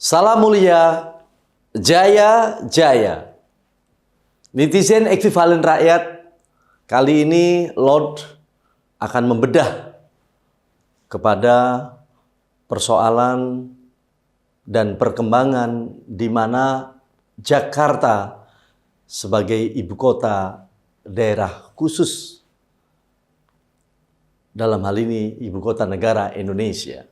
Salam mulia, jaya jaya. Netizen ekvivalen rakyat, kali ini Lord akan membedah kepada persoalan dan perkembangan di mana Jakarta sebagai ibu kota daerah khusus, dalam hal ini ibu kota negara Indonesia.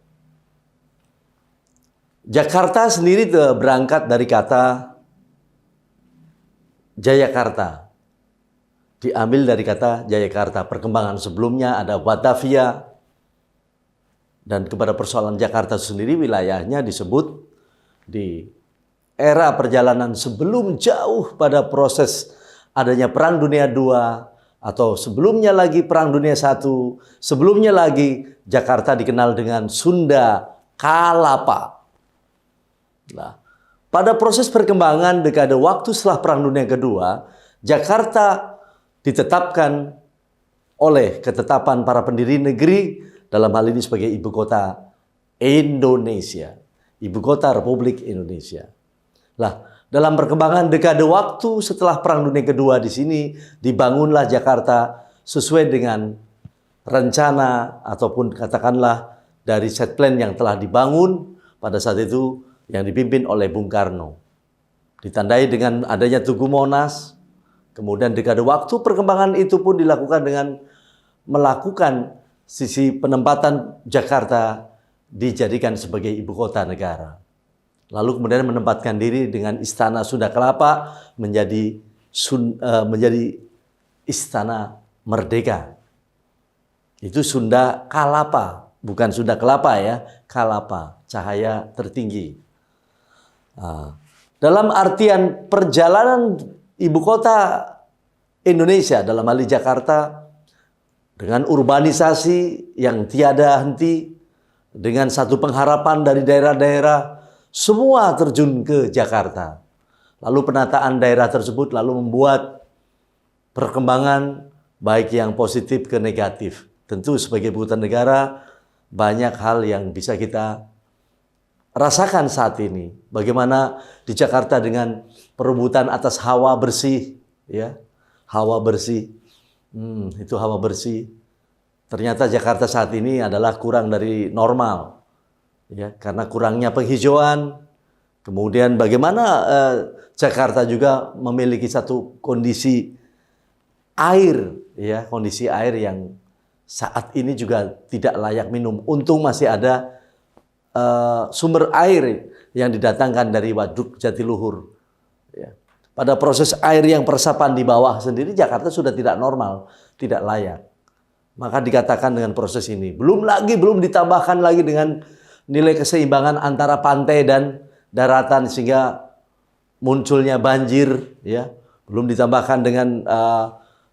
Jakarta sendiri berangkat dari kata Jayakarta. Diambil dari kata Jayakarta. Perkembangan sebelumnya ada Batavia. Dan kepada persoalan Jakarta sendiri wilayahnya disebut di era perjalanan sebelum jauh pada proses adanya Perang Dunia II atau sebelumnya lagi Perang Dunia I, sebelumnya lagi Jakarta dikenal dengan Sunda Kalapa. Nah, pada proses perkembangan dekade waktu setelah Perang Dunia Kedua, Jakarta ditetapkan oleh ketetapan para pendiri negeri dalam hal ini sebagai ibu kota Indonesia, ibu kota Republik Indonesia. Lah, dalam perkembangan dekade waktu setelah Perang Dunia Kedua di sini dibangunlah Jakarta sesuai dengan rencana ataupun katakanlah dari set plan yang telah dibangun pada saat itu yang dipimpin oleh Bung Karno. Ditandai dengan adanya Tugu Monas, kemudian dekade waktu perkembangan itu pun dilakukan dengan melakukan sisi penempatan Jakarta dijadikan sebagai ibu kota negara. Lalu kemudian menempatkan diri dengan Istana Sunda Kelapa menjadi Istana Merdeka. Itu Sunda Kalapa, bukan Sunda Kelapa ya, Kalapa, cahaya tertinggi. Nah, dalam artian perjalanan ibu kota Indonesia dalam hal ini Jakarta dengan urbanisasi yang tiada henti, dengan satu pengharapan dari daerah-daerah, semua terjun ke Jakarta. Lalu penataan daerah tersebut lalu membuat perkembangan baik yang positif ke negatif. Tentu sebagai ibu kota negara banyak hal yang bisa kita rasakan saat ini. Bagaimana di Jakarta dengan perebutan atas hawa bersih, ya, hawa bersih. Itu hawa bersih. Ternyata Jakarta saat ini adalah kurang dari normal, ya, karena kurangnya penghijauan. Kemudian bagaimana Jakarta juga memiliki satu kondisi air, ya, kondisi air yang saat ini juga tidak layak minum. Untung masih ada sumber air yang didatangkan dari Waduk Jatiluhur. Ya. Pada proses air yang peresapan di bawah sendiri Jakarta sudah tidak normal, tidak layak. Maka dikatakan dengan proses ini. Belum ditambahkan lagi dengan nilai keseimbangan antara pantai dan daratan sehingga munculnya banjir. Ya. Belum ditambahkan dengan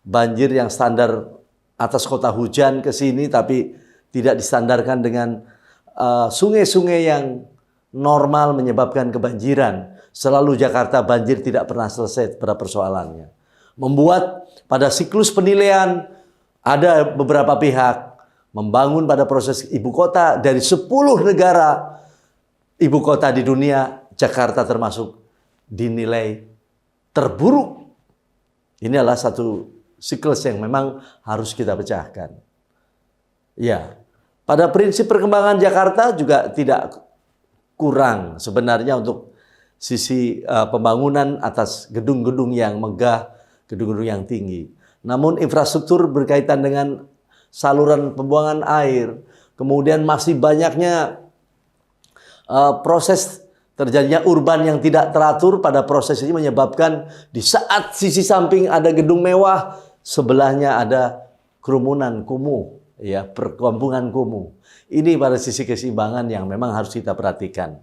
banjir yang standar atas kota hujan ke sini tapi tidak distandarkan dengan sungai-sungai yang normal menyebabkan kebanjiran. Selalu Jakarta banjir tidak pernah selesai pada persoalannya. Membuat pada siklus penilaian ada beberapa pihak membangun pada proses ibu kota dari 10 negara ibu kota di dunia, Jakarta termasuk dinilai terburuk. Ini adalah satu siklus yang memang harus kita pecahkan. Ya. Pada prinsip perkembangan Jakarta juga tidak kurang sebenarnya untuk sisi pembangunan atas gedung-gedung yang megah, gedung-gedung yang tinggi. Namun infrastruktur berkaitan dengan saluran pembuangan air, kemudian masih banyaknya proses terjadinya urban yang tidak teratur pada proses ini menyebabkan di saat sisi samping ada gedung mewah, sebelahnya ada kerumunan kumuh. Ya, perkampungan kumuh. Ini pada sisi keseimbangan yang memang harus kita perhatikan.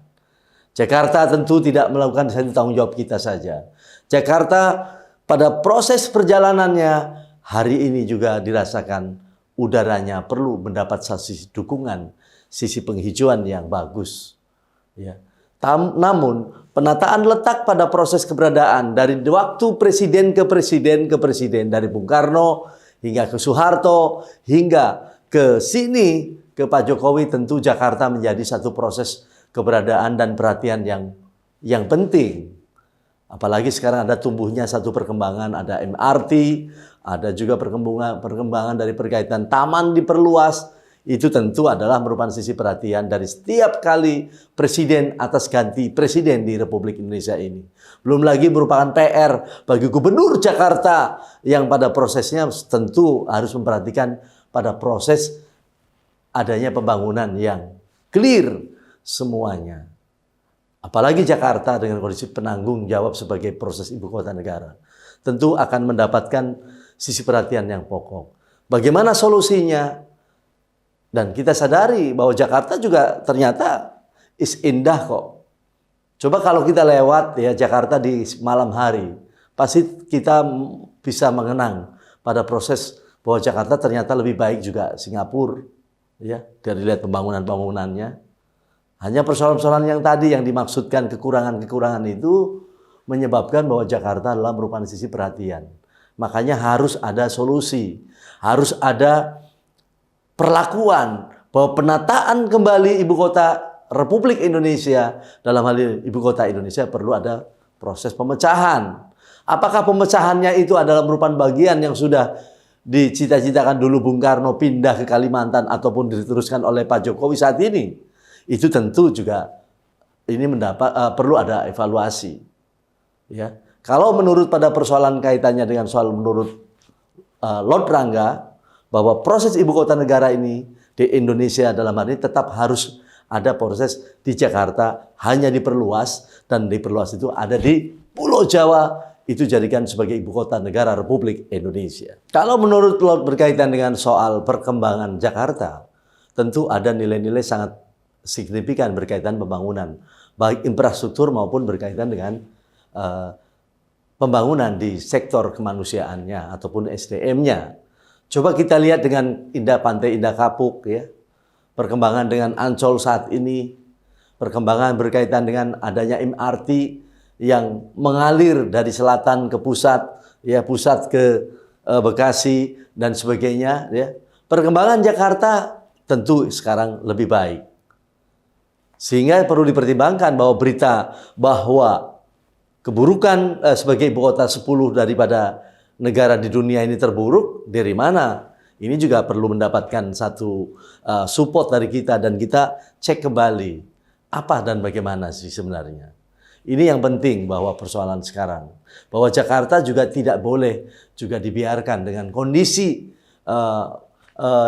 Jakarta tentu tidak melakukan satu tanggung jawab kita saja. Jakarta pada proses perjalanannya hari ini juga dirasakan udaranya perlu mendapat sisi dukungan, sisi penghijauan yang bagus. Ya. Namun penataan letak pada proses keberadaan dari waktu presiden ke presiden dari Bung Karno hingga ke Soeharto hingga ke sini ke Pak Jokowi, tentu Jakarta menjadi satu proses keberadaan dan perhatian yang penting. Apalagi sekarang ada tumbuhnya satu perkembangan, ada MRT, ada juga perkembangan dari berkaitan taman diperluas. Itu tentu adalah merupakan sisi perhatian dari setiap kali presiden atas ganti presiden di Republik Indonesia ini. Belum lagi merupakan PR bagi Gubernur Jakarta yang pada prosesnya tentu harus memperhatikan pada proses adanya pembangunan yang clear semuanya. Apalagi Jakarta dengan kondisi penanggung jawab sebagai proses ibu kota negara. Tentu akan mendapatkan sisi perhatian yang pokok. Bagaimana solusinya? Dan kita sadari bahwa Jakarta juga ternyata indah kok. Coba kalau kita lewat ya Jakarta di malam hari, pasti kita bisa mengenang pada proses bahwa Jakarta ternyata lebih baik juga Singapura. Ya, dari lihat pembangunan-pembangunannya. Hanya persoalan-persoalan yang tadi yang dimaksudkan kekurangan-kekurangan itu menyebabkan bahwa Jakarta adalah merupakan sisi perhatian. Makanya harus ada solusi, harus ada perlakuan bahwa penataan kembali ibu kota Republik Indonesia, dalam hal ini ibu kota Indonesia perlu ada proses pemecahan. Apakah pemecahannya itu adalah merupakan bagian yang sudah dicita-citakan dulu Bung Karno pindah ke Kalimantan ataupun diteruskan oleh Pak Jokowi saat ini? Itu tentu juga ini perlu ada evaluasi. Ya, kalau menurut pada persoalan kaitannya dengan soal menurut Lord Rangga bahwa proses ibu kota negara ini di Indonesia dalam hal ini tetap harus ada proses di Jakarta hanya diperluas dan diperluas itu ada di Pulau Jawa itu jadikan sebagai ibu kota negara Republik Indonesia. Kalau menurut Lord berkaitan dengan soal perkembangan Jakarta, tentu ada nilai-nilai sangat signifikan berkaitan pembangunan, baik infrastruktur maupun berkaitan dengan pembangunan di sektor kemanusiaannya ataupun SDM-nya. Coba kita lihat dengan Pantai Indah Kapuk, ya, perkembangan dengan Ancol saat ini, perkembangan berkaitan dengan adanya MRT yang mengalir dari selatan ke pusat, ya pusat ke Bekasi dan sebagainya. Ya. Perkembangan Jakarta tentu sekarang lebih baik. Sehingga perlu dipertimbangkan bahwa berita bahwa keburukan sebagai ibu kota 10 daripada negara di dunia ini terburuk, dari mana? Ini juga perlu mendapatkan satu support dari kita dan kita cek kembali apa dan bagaimana sih sebenarnya. Ini yang penting bahwa persoalan sekarang. Bahwa Jakarta juga tidak boleh juga dibiarkan dengan kondisi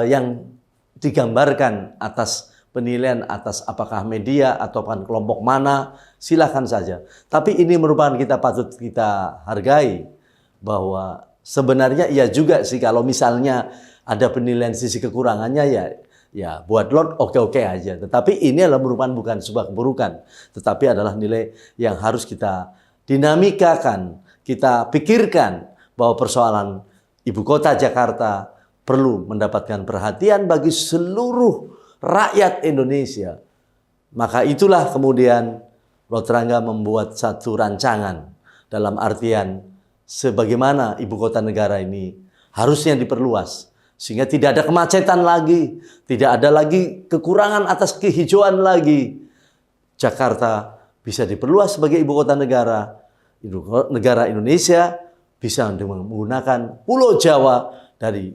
yang digambarkan atas penilaian atas apakah media atau kelompok mana, silahkan saja. Tapi ini merupakan patut kita hargai bahwa sebenarnya iya juga sih kalau misalnya ada penilaian sisi kekurangannya ya buat Lord oke-oke aja. Tetapi ini adalah merupakan bukan sebuah keburukan, tetapi adalah nilai yang harus kita dinamikakan, kita pikirkan bahwa persoalan ibu kota Jakarta perlu mendapatkan perhatian bagi seluruh rakyat Indonesia. Maka itulah kemudian Lord Rangga membuat satu rancangan dalam artian sebagaimana ibu kota negara ini harusnya diperluas. Sehingga tidak ada kemacetan lagi, tidak ada lagi kekurangan atas kehijauan lagi. Jakarta bisa diperluas sebagai ibu kota negara. Negara Indonesia bisa menggunakan Pulau Jawa dari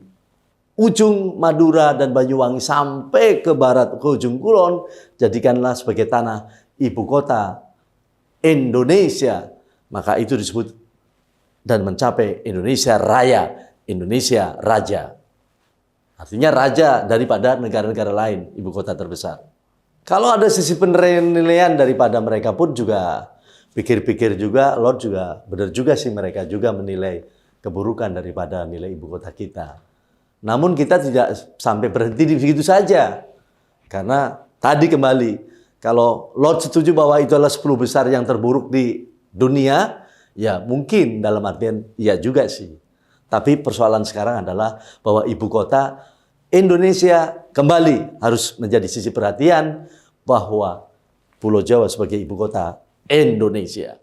ujung Madura dan Banyuwangi sampai ke barat, ke ujung kulon, jadikanlah sebagai tanah ibu kota Indonesia. Maka itu disebut dan mencapai Indonesia Raya, Indonesia Raja. Artinya raja daripada negara-negara lain, ibu kota terbesar. Kalau ada sisi penilaian daripada mereka pun juga pikir-pikir juga, Lord juga benar juga sih mereka juga menilai keburukan daripada nilai ibu kota kita. Namun kita tidak sampai berhenti di situ saja. Karena tadi kembali, kalau Lord setuju bahwa itu adalah 10 besar yang terburuk di dunia, ya mungkin dalam artian iya juga sih. Tapi persoalan sekarang adalah bahwa ibu kota Indonesia kembali harus menjadi sisi perhatian bahwa Pulau Jawa sebagai ibu kota Indonesia.